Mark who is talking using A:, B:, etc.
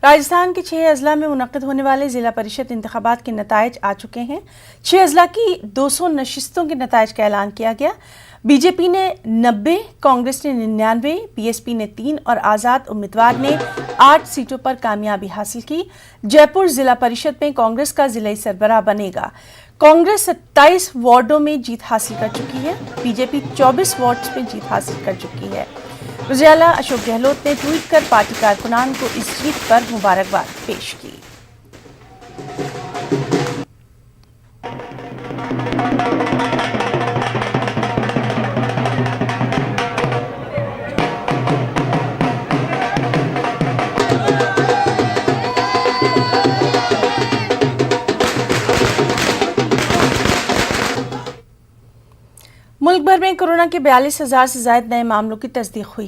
A: राजस्थान के 6 अजला में मुनक्किद होने वाले जिला परिषद इंतखाबात के नताइज आ चुके हैं। 6 अजला की 200 नशिस्तों के नताइज का ऐलान किया गया। बीजेपी ने 90, कांग्रेस ने 99, बीएसपी ने 3 और आज़ाद उम्मीदवार ने 8 सीटों पर कामयाबी हासिल की। जयपुर जिला परिषद में कांग्रेस का जिला सरबराह बनेगा। कांग्रेस 27 वार्डों में जीत हासिल कर चुकी है। बीजेपी 24 वार्ड्स में जीत हासिल कर चुकी है। वज़ीर आला अशोक गहलोत ने ट्वीट कर पार्टी कारकुनान को इस जीत पर मुबारकबाद पेश की। मुल्क भर में कोरोना के 42,000 से ज्यादा नए मामलों की तस्दीक हुई।